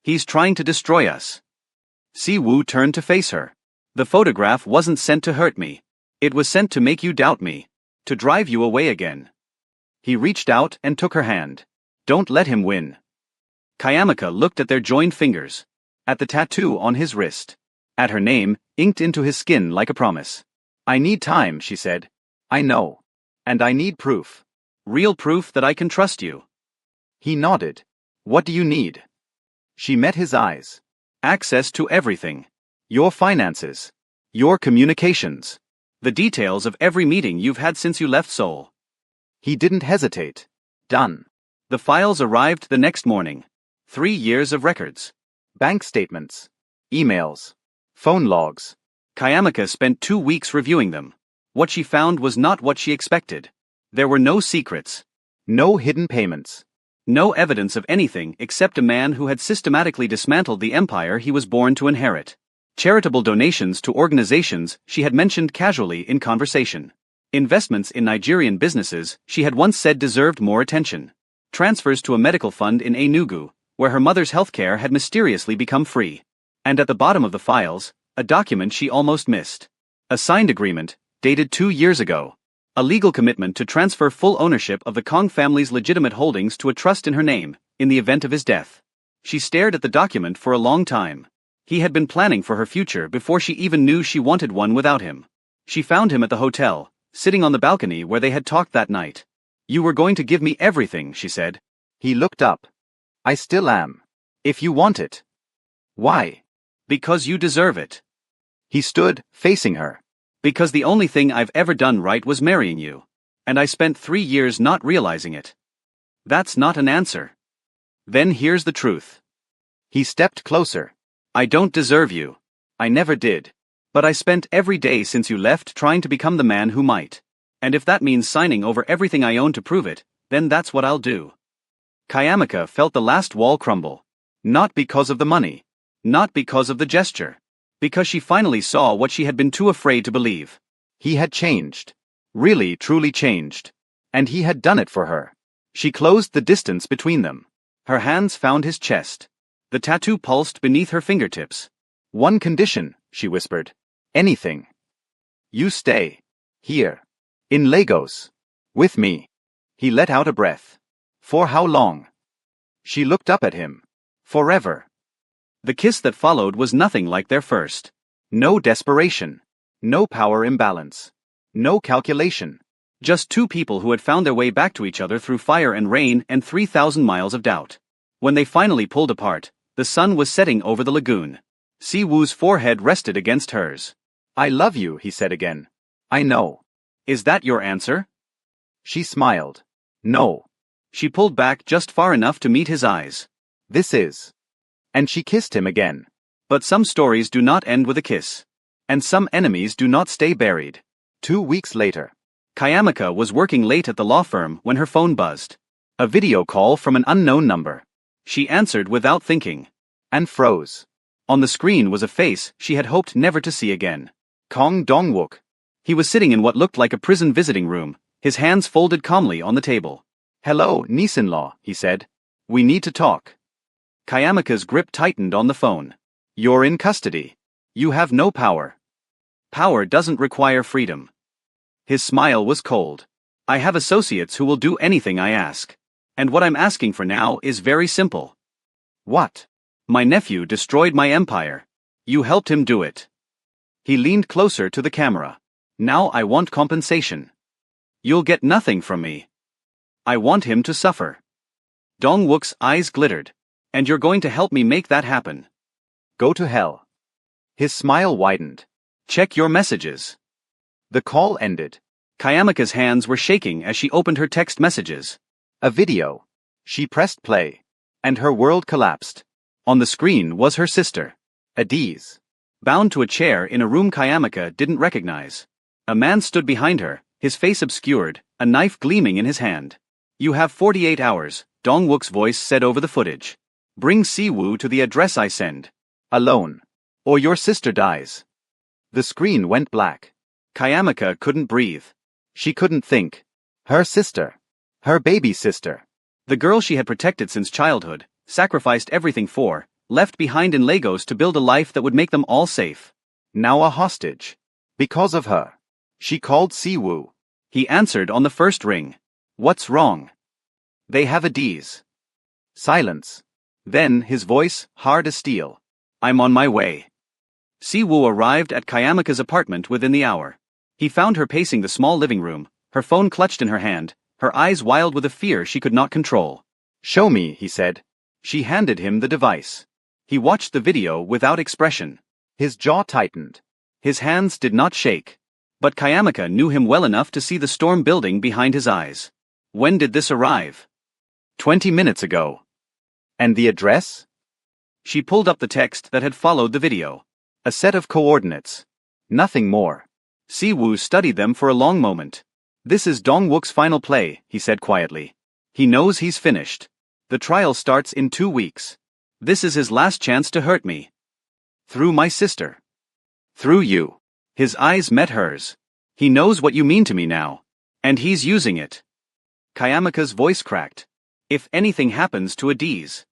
He's trying to destroy us. Si-woo turned to face her. The photograph wasn't sent to hurt me. It was sent to make you doubt me. To drive you away again. He reached out and took her hand. Don't let him win. Kayamaka looked at their joined fingers. At the tattoo on his wrist. At her name, inked into his skin like a promise. I need time, she said. I know. And I need proof. Real proof that I can trust you. He nodded. What do you need? She met his eyes. Access to everything. Your finances. Your communications. The details of every meeting you've had since you left Seoul. He didn't hesitate. Done. The files arrived the next morning. 3 years of records. Bank statements. Emails. Phone logs. Kayamaka spent 2 weeks reviewing them. What she found was not what she expected. There were no secrets. No hidden payments. No evidence of anything except a man who had systematically dismantled the empire he was born to inherit. Charitable donations to organizations she had mentioned casually in conversation. Investments in Nigerian businesses she had once said deserved more attention. Transfers to a medical fund in Enugu, where her mother's healthcare had mysteriously become free. And at the bottom of the files, a document she almost missed. A signed agreement, dated 2 years ago. A legal commitment to transfer full ownership of the Kong family's legitimate holdings to a trust in her name, in the event of his death. She stared at the document for a long time. He had been planning for her future before she even knew she wanted one without him. She found him at the hotel, sitting on the balcony where they had talked that night. You were going to give me everything, she said. He looked up. I still am. If you want it. Why? Because you deserve it. He stood, facing her. Because the only thing I've ever done right was marrying you. And I spent 3 years not realizing it. That's not an answer. Then here's the truth. He stepped closer. I don't deserve you. I never did. But I spent every day since you left trying to become the man who might. And if that means signing over everything I own to prove it, then that's what I'll do. Kayamaka felt the last wall crumble. Not because of the money. Not because of the gesture. Because she finally saw what she had been too afraid to believe. He had changed. Really, truly changed. And he had done it for her. She closed the distance between them. Her hands found his chest. The tattoo pulsed beneath her fingertips. One condition, she whispered. Anything. You stay. Here. In Lagos. With me. He let out a breath. For how long? She looked up at him. Forever. The kiss that followed was nothing like their first. No desperation. No power imbalance. No calculation. Just two people who had found their way back to each other through fire and rain and 3,000 miles of doubt. When they finally pulled apart, the sun was setting over the lagoon. Si-woo's forehead rested against hers. I love you, he said again. I know. Is that your answer? She smiled. No. She pulled back just far enough to meet his eyes. This is. And she kissed him again. But some stories do not end with a kiss. And some enemies do not stay buried. 2 weeks later. Kayamaka was working late at the law firm when her phone buzzed. A video call from an unknown number. She answered without thinking. And froze. On the screen was a face she had hoped never to see again. Kong Dong-wook. He was sitting in what looked like a prison visiting room, his hands folded calmly on the table. "Hello, niece-in-law," he said. "We need to talk." Kayamika's grip tightened on the phone. "You're in custody. You have no power." "Power doesn't require freedom." His smile was cold. "I have associates who will do anything I ask. And what I'm asking for now is very simple." "What?" "My nephew destroyed my empire. You helped him do it." He leaned closer to the camera. "Now I want compensation. You'll get nothing from me. I want him to suffer." Dong-wook's eyes glittered. "And you're going to help me make that happen?" "Go to hell." His smile widened. "Check your messages." The call ended. Kayamika's hands were shaking as she opened her text messages. A video. She pressed play. And her world collapsed. On the screen was her sister, Adiz. bound to a chair in a room Kayamika didn't recognize. A man stood behind her, his face obscured, a knife gleaming in his hand. "You have 48 hours, Dong-wook's voice said over the footage. "Bring Si-woo to the address I send. Alone. Or your sister dies." The screen went black. Kayamika couldn't breathe. She couldn't think. Her sister. Her baby sister. The girl she had protected since childhood, sacrificed everything for, left behind in Lagos to build a life that would make them all safe. Now a hostage. Because of her. She called Si-woo. He answered on the first ring. "What's wrong?" "They have Adiz." Silence. Then his voice, hard as steel. "I'm on my way." Si-woo arrived at Kayamika's apartment within the hour. He found her pacing the small living room, her phone clutched in her hand, her eyes wild with a fear she could not control. "Show me," he said. She handed him the device. He watched the video without expression. His jaw tightened. His hands did not shake. But Kayamika knew him well enough to see the storm building behind his eyes. When did this arrive? 20 minutes ago. And the address? She pulled up the text that had followed the video. A set of coordinates. Nothing more. Si-woo studied them for a long moment. "This is Dong-wook's final play," he said quietly. "He knows he's finished. The trial starts in 2 weeks. This is his last chance to hurt me. Through my sister. Through you." His eyes met hers. "He knows what you mean to me now. And he's using it." Kayamika's voice cracked. "If anything happens to Adiz,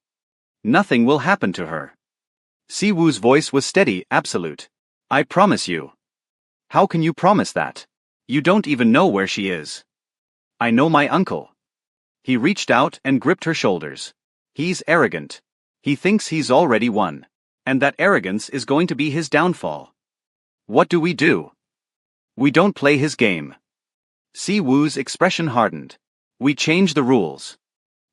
nothing will happen to her." Si-woo's voice was steady, absolute. "I promise you." "How can you promise that?" "You don't even know where she is." "I know my uncle." He reached out and gripped her shoulders. "He's arrogant. He thinks he's already won. And that arrogance is going to be his downfall. What do? We don't play his game." Si-woo's expression hardened. "We change the rules."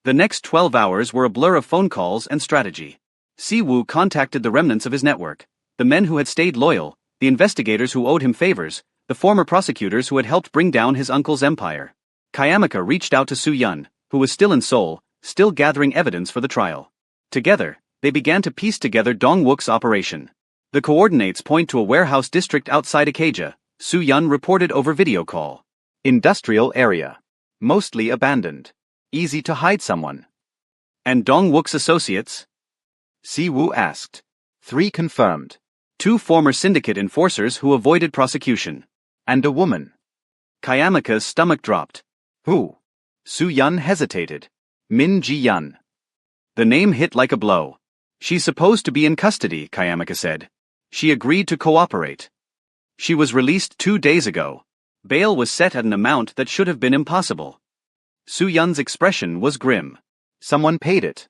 The next 12 hours were a blur of phone calls and strategy. Si-woo contacted the remnants of his network, the men who had stayed loyal, the investigators who owed him favors, the former prosecutors who had helped bring down his uncle's empire. Kayamika reached out to Soo-yun, who was still in Seoul, still gathering evidence for the trial. Together, they began to piece together Dong-wook's operation. The coordinates point to a warehouse district outside Ikeja, Soo-yun reported over video call. Industrial area. Mostly abandoned. Easy to hide someone. "And Dong-wook's associates?" Si-woo asked. 3 confirmed. 2 former syndicate enforcers who avoided prosecution. And a woman. Kayamika's stomach dropped. "Who?" Soo-yun hesitated. "Min Ji-yun." The name hit like a blow. "She's supposed to be in custody," Kayamika said. "She agreed to cooperate. She was released 2 days ago. Bail was set at an amount that should have been impossible." Soo-yun's expression was grim. "Someone paid it."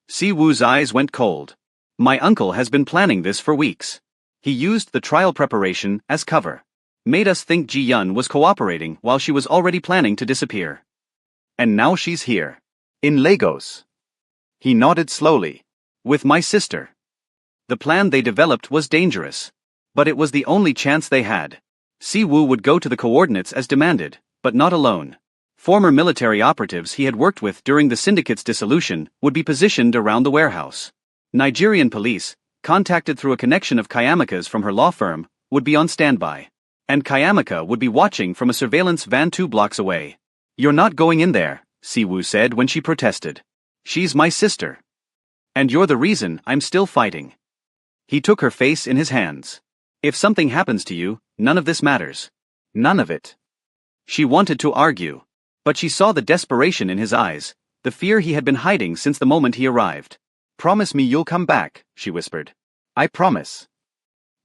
Si-woo's eyes went cold. "My uncle has been planning this for weeks. He used the trial preparation as cover. Made us think Ji-yun was cooperating while she was already planning to disappear. And now she's here. In Lagos." He nodded slowly. "With my sister." The plan they developed was dangerous. But it was the only chance they had. Si-woo would go to the coordinates as demanded, but not alone. Former military operatives he had worked with during the syndicate's dissolution would be positioned around the warehouse. Nigerian police, contacted through a connection of Kayamika's from her law firm, would be on standby. And Kayamika would be watching from a surveillance van 2 blocks away. "You're not going in there," Si-woo said when she protested. "She's my sister. And you're the reason I'm still fighting." He took her face in his hands. "If something happens to you, none of this matters. None of it. She wanted to argue. But she saw the desperation in his eyes, the fear he had been hiding since the moment he arrived. Promise me you'll come back, she whispered. I promise.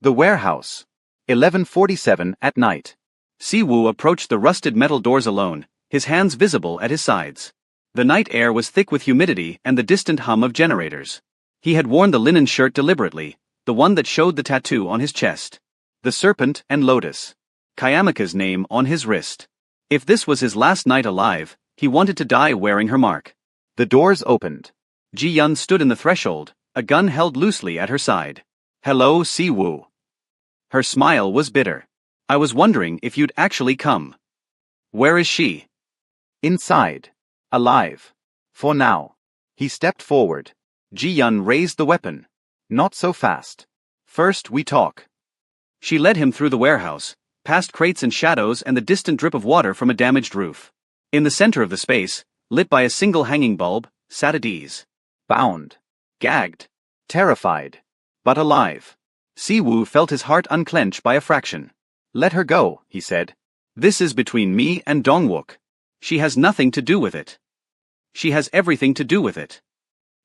The warehouse. 11:47 at night. Siwoo approached the rusted metal doors alone, his hands visible at his sides. The night air was thick with humidity and the distant hum of generators. He had worn the linen shirt deliberately, the one that showed the tattoo on his chest. The serpent and lotus. Kayamika's name on his wrist. If this was his last night alive, he wanted to die wearing her mark. The doors opened. Ji-Yun stood in the threshold, a gun held loosely at her side. Hello, Siwoo. Her smile was bitter. I was wondering if you'd actually come. Where is she? Inside. Alive. For now. He stepped forward. Ji-Yun raised the weapon. Not so fast. First we talk. She led him through the warehouse, past crates and shadows and the distant drip of water from a damaged roof. In the center of the space, lit by a single hanging bulb, sat Adiz. Bound. Gagged. Terrified. But alive. Siwoo felt his heart unclench by a fraction. Let her go, he said. This is between me and Dongwook. She has nothing to do with it. She has everything to do with it.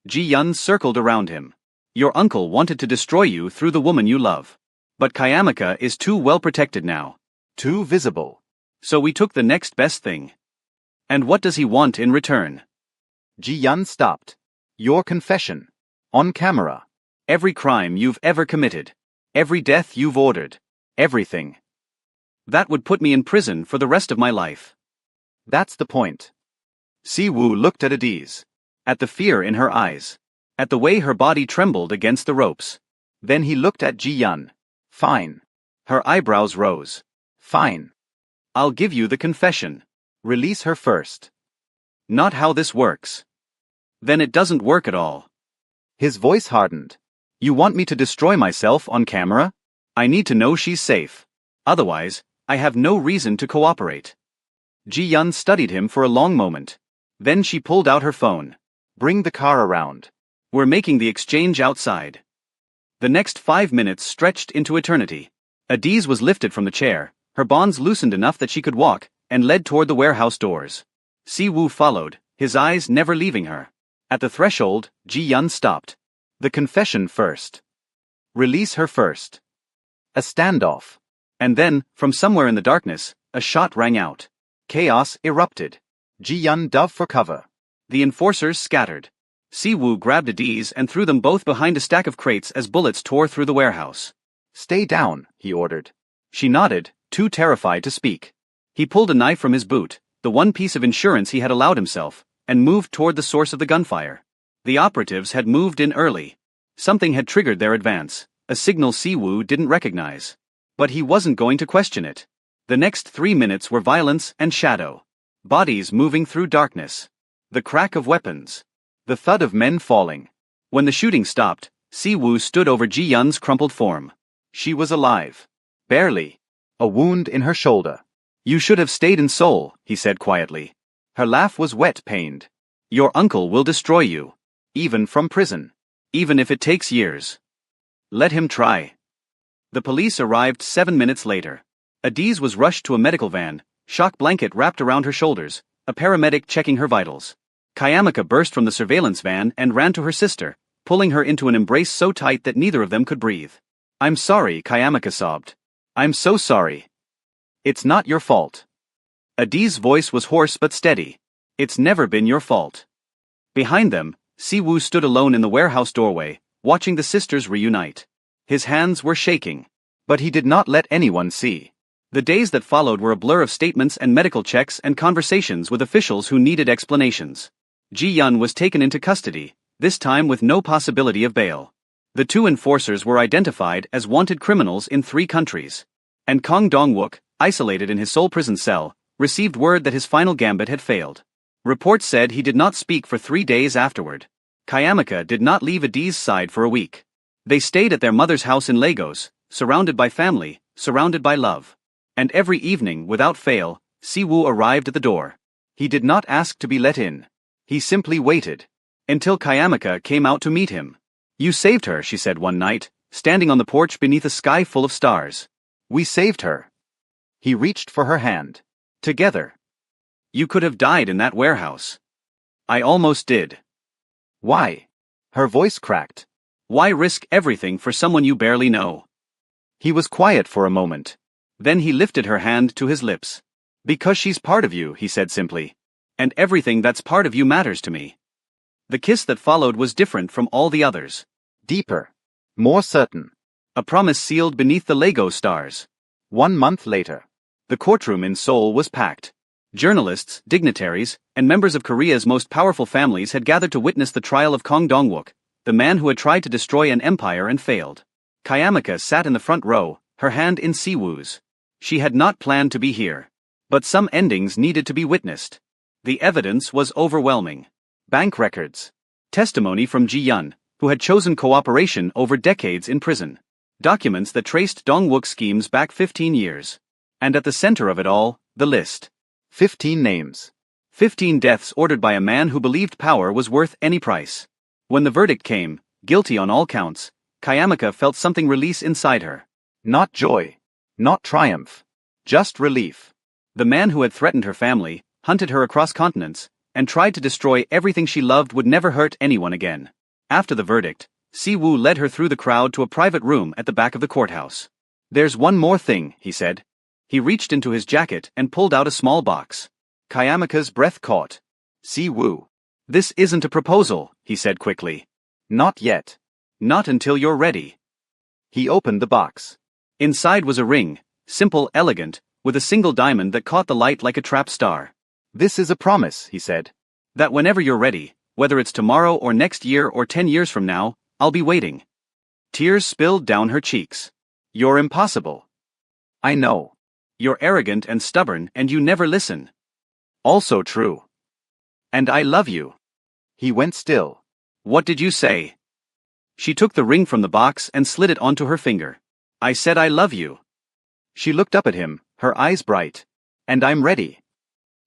Ji-Yun circled around him. Your uncle wanted to destroy you through the woman you love. But Kayamika is too well protected now. Too visible. So we took the next best thing. And what does he want in return? Ji-Yun stopped. Your confession. On camera. Every crime you've ever committed. Every death you've ordered. Everything. That would put me in prison for the rest of my life. That's the point. Siwoo looked at Adiz. At the fear in her eyes. At the way her body trembled against the ropes. Then he looked at Ji-Yun. Fine. Her eyebrows rose. Fine. I'll give you the confession. Release her first. Not how this works. Then it doesn't work at all. His voice hardened. You want me to destroy myself on camera? I need to know she's safe. Otherwise, I have no reason to cooperate. Ji-Yun studied him for a long moment. Then she pulled out her phone. Bring the car around. We're making the exchange outside. The next 5 minutes stretched into eternity. Adiz was lifted from the chair, her bonds loosened enough that she could walk, and led toward the warehouse doors. Siwoo followed, his eyes never leaving her. At the threshold, Ji-Yun stopped. The confession first. Release her first. A standoff. And then, from somewhere in the darkness, a shot rang out. Chaos erupted. Ji-Yun dove for cover. The enforcers scattered. Siwoo grabbed Adiz and threw them both behind a stack of crates as bullets tore through the warehouse. Stay down, he ordered. She nodded, too terrified to speak. He pulled a knife from his boot, the one piece of insurance he had allowed himself, and moved toward the source of the gunfire. The operatives had moved in early. Something had triggered their advance, a signal Siwoo didn't recognize. But he wasn't going to question it. The next 3 minutes were violence and shadow. Bodies moving through darkness. The crack of weapons. The thud of men falling. When the shooting stopped, Siwoo stood over Ji-Yun's crumpled form. She was alive. Barely. A wound in her shoulder. You should have stayed in Seoul, he said quietly. Her laugh was wet, pained. Your uncle will destroy you. Even from prison. Even if it takes years. Let him try. The police arrived 7 minutes later. Adiz was rushed to a medical van, shock blanket wrapped around her shoulders, a paramedic checking her vitals. Kayamika burst from the surveillance van and ran to her sister, pulling her into an embrace so tight that neither of them could breathe. I'm sorry, Kayamika sobbed. I'm so sorry. It's not your fault. Adiz's voice was hoarse but steady. It's never been your fault. Behind them, Siwoo stood alone in the warehouse doorway, watching the sisters reunite. His hands were shaking. But he did not let anyone see. The days that followed were a blur of statements and medical checks and conversations with officials who needed explanations. Ji-Yun was taken into custody, this time with no possibility of bail. The two enforcers were identified as wanted criminals in 3 countries. And Kang Dong-wook, isolated in his Seoul prison cell, received word that his final gambit had failed. Reports said he did not speak for 3 days afterward. Kayamika did not leave Adiz's side for a week. They stayed at their mother's house in Lagos, surrounded by family, surrounded by love. And every evening, without fail, Siwoo arrived at the door. He did not ask to be let in. He simply waited. Until Kayamika came out to meet him. You saved her, she said one night, standing on the porch beneath a sky full of stars. We saved her. He reached for her hand. Together. You could have died in that warehouse. I almost did. Why? Her voice cracked. Why risk everything for someone you barely know? He was quiet for a moment. Then he lifted her hand to his lips. Because she's part of you, he said simply. And everything that's part of you matters to me. The kiss that followed was different from all the others. Deeper. More certain. A promise sealed beneath the Lego stars. 1 month later. The courtroom in Seoul was packed. Journalists, dignitaries, and members of Korea's most powerful families had gathered to witness the trial of Kang Dong-wook, the man who had tried to destroy an empire and failed. Kayamika sat in the front row, her hand in Siwoo's. She had not planned to be here. But some endings needed to be witnessed. The evidence was overwhelming. Bank records. Testimony from Ji-yun, who had chosen cooperation over decades in prison. Documents that traced Dong-wook's schemes back 15 years. And at the center of it all, the list. 15 names. 15 deaths ordered by a man who believed power was worth any price. When the verdict came, guilty on all counts, Kayamika felt something release inside her. Not joy. Not triumph. Just relief. The man who had threatened her family, hunted her across continents, and tried to destroy everything she loved would never hurt anyone again. After the verdict, Si-woo led her through the crowd to a private room at the back of the courthouse. There's one more thing, he said. He reached into his jacket and pulled out a small box. Kayamika's breath caught. Si-woo. This isn't a proposal, he said quickly. Not yet. Not until you're ready. He opened the box. Inside was a ring, simple, elegant, with a single diamond that caught the light like a trapped star. This is a promise, he said. That whenever you're ready, whether it's tomorrow or next year or 10 years from now, I'll be waiting. Tears spilled down her cheeks. You're impossible. I know. You're arrogant and stubborn and you never listen. Also true. And I love you. He went still. What did you say? She took the ring from the box and slid it onto her finger. I said I love you. She looked up at him, her eyes bright. And I'm ready.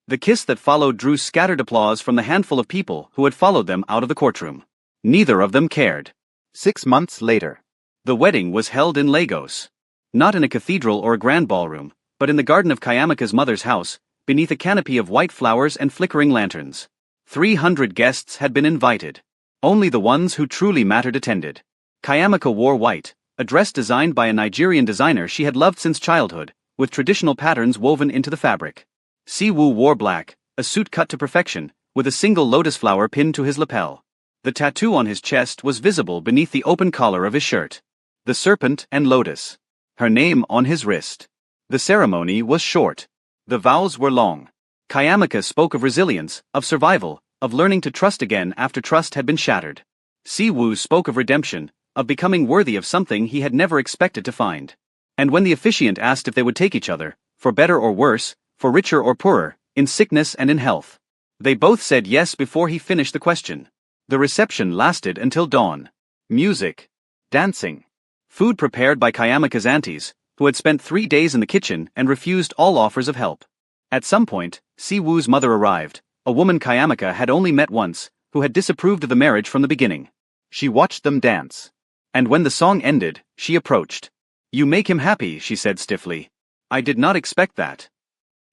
The kiss that followed drew scattered applause from the handful of people who had followed them out of the courtroom. Neither of them cared. 6 months later. The wedding was held in Lagos. Not in a cathedral or a grand ballroom, but in the garden of Kayamika's mother's house, beneath a canopy of white flowers and flickering lanterns. 300 guests had been invited. Only the ones who truly mattered attended. Kayamika wore white, a dress designed by a Nigerian designer she had loved since childhood, with traditional patterns woven into the fabric. Si-woo wore black, a suit cut to perfection, with a single lotus flower pinned to his lapel. The tattoo on his chest was visible beneath the open collar of his shirt. The serpent and lotus. Her name on his wrist. The ceremony was short. The vows were long. Kayamika spoke of resilience, of survival, of learning to trust again after trust had been shattered. Si-woo spoke of redemption, of becoming worthy of something he had never expected to find. And when the officiant asked if they would take each other, for better or worse, for richer or poorer, in sickness and in health, they both said yes before he finished the question. The reception lasted until dawn. Music. Dancing. Food prepared by Kayamika's aunties, who had spent 3 days in the kitchen and refused all offers of help. At some point, Si-woo's mother arrived, a woman Kayamika had only met once, who had disapproved of the marriage from the beginning. She watched them dance. And when the song ended, she approached. You make him happy, she said stiffly. I did not expect that.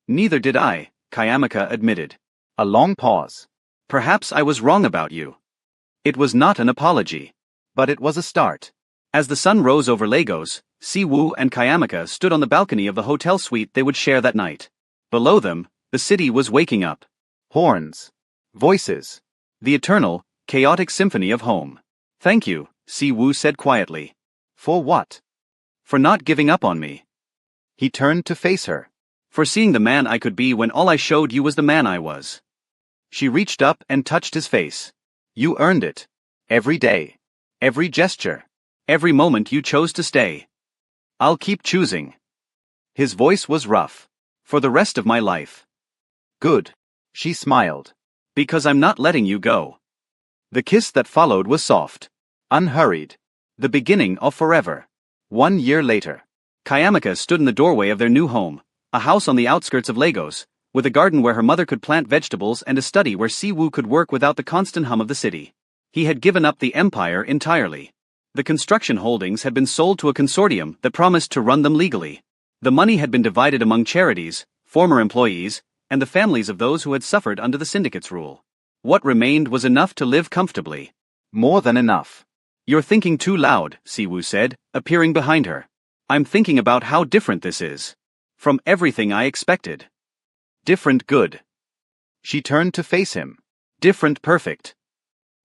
Neither did I, Kayamika admitted. A long pause. Perhaps I was wrong about you. It was not an apology. But it was a start. As the sun rose over Lagos, Si-woo and Kayamika stood on the balcony of the hotel suite they would share that night. Below them, the city was waking up. Horns. Voices. The eternal, chaotic symphony of home. Thank you, Si-woo said quietly. For what? For not giving up on me. He turned to face her. For seeing the man I could be when all I showed you was the man I was. She reached up and touched his face. You earned it. Every day. Every gesture. Every moment you chose to stay. I'll keep choosing. His voice was rough. For the rest of my life. Good. She smiled. Because I'm not letting you go. The kiss that followed was soft. Unhurried. The beginning of forever. 1 year later. Kayamika stood in the doorway of their new home, a house on the outskirts of Lagos, with a garden where her mother could plant vegetables and a study where Si-woo could work without the constant hum of the city. He had given up the empire entirely. The construction holdings had been sold to a consortium that promised to run them legally. The money had been divided among charities, former employees, and the families of those who had suffered under the syndicate's rule. What remained was enough to live comfortably. More than enough. You're thinking too loud, Siwoo said, appearing behind her. I'm thinking about how different this is. From everything I expected. Different good. She turned to face him. Different perfect.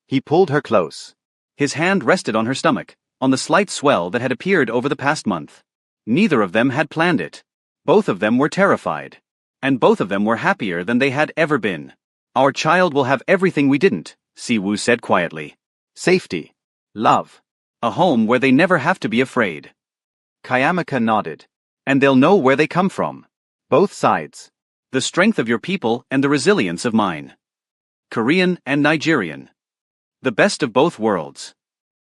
He pulled her close. His hand rested on her stomach, on the slight swell that had appeared over the past month. Neither of them had planned it. Both of them were terrified. And both of them were happier than they had ever been. Our child will have everything we didn't, Siwoo said quietly. Safety. Love. A home where they never have to be afraid. Kayamaka nodded. And they'll know where they come from. Both sides. The strength of your people and the resilience of mine. Korean and Nigerian. The best of both worlds.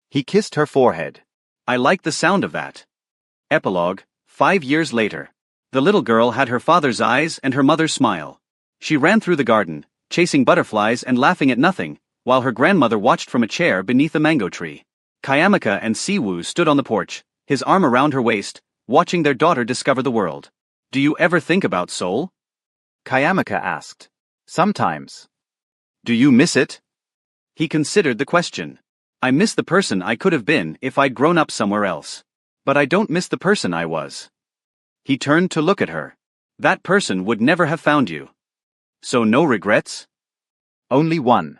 He kissed her forehead. I like the sound of that. Epilogue, 5 years later. The little girl had her father's eyes and her mother's smile. She ran through the garden, chasing butterflies and laughing at nothing, while her grandmother watched from a chair beneath a mango tree. Kayamaka and Siwoo stood on the porch, his arm around her waist, watching their daughter discover the world. Do you ever think about Seoul? Kayamaka asked. Sometimes. Do you miss it? He considered the question. I miss the person I could have been if I'd grown up somewhere else. But I don't miss the person I was. He turned to look at her. That person would never have found you. So no regrets? Only one.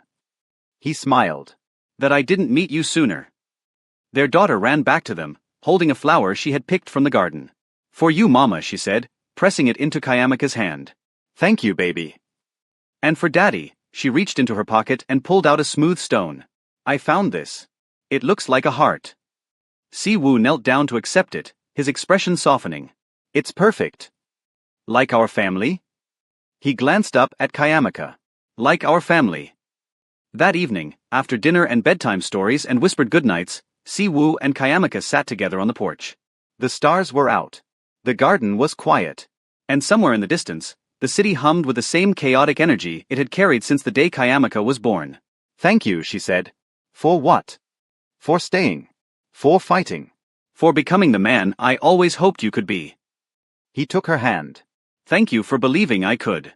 He smiled. That I didn't meet you sooner. Their daughter ran back to them, holding a flower she had picked from the garden. For you, Mama, she said, pressing it into Kayamaka's hand. Thank you, baby. And for Daddy, she reached into her pocket and pulled out a smooth stone. I found this. It looks like a heart. Siwoo knelt down to accept it, his expression softening. It's perfect. Like our family? He glanced up at Kayamaka. Like our family. That evening, after dinner and bedtime stories and whispered goodnights, Siwoo and Kayamaka sat together on the porch. The stars were out. The garden was quiet. And somewhere in the distance, the city hummed with the same chaotic energy it had carried since the day Kayamaka was born. Thank you, she said. For what? For staying. For fighting. For becoming the man I always hoped you could be. He took her hand. Thank you for believing I could.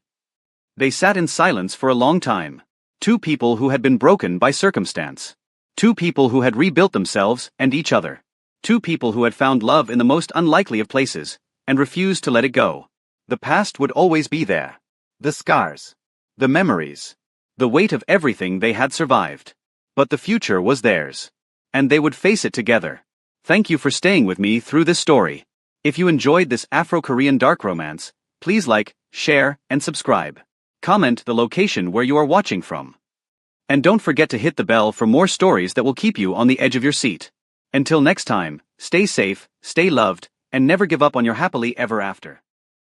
They sat in silence for a long time. Two people who had been broken by circumstance. Two people who had rebuilt themselves and each other. Two people who had found love in the most unlikely of places, and refused to let it go. The past would always be there. The scars. The memories. The weight of everything they had survived. But the future was theirs. And they would face it together. Thank you for staying with me through this story. If you enjoyed this Afro-Korean dark romance, please like, share, and subscribe. Comment the location where you are watching from. And don't forget to hit the bell for more stories that will keep you on the edge of your seat. Until next time, stay safe, stay loved, and never give up on your happily ever after.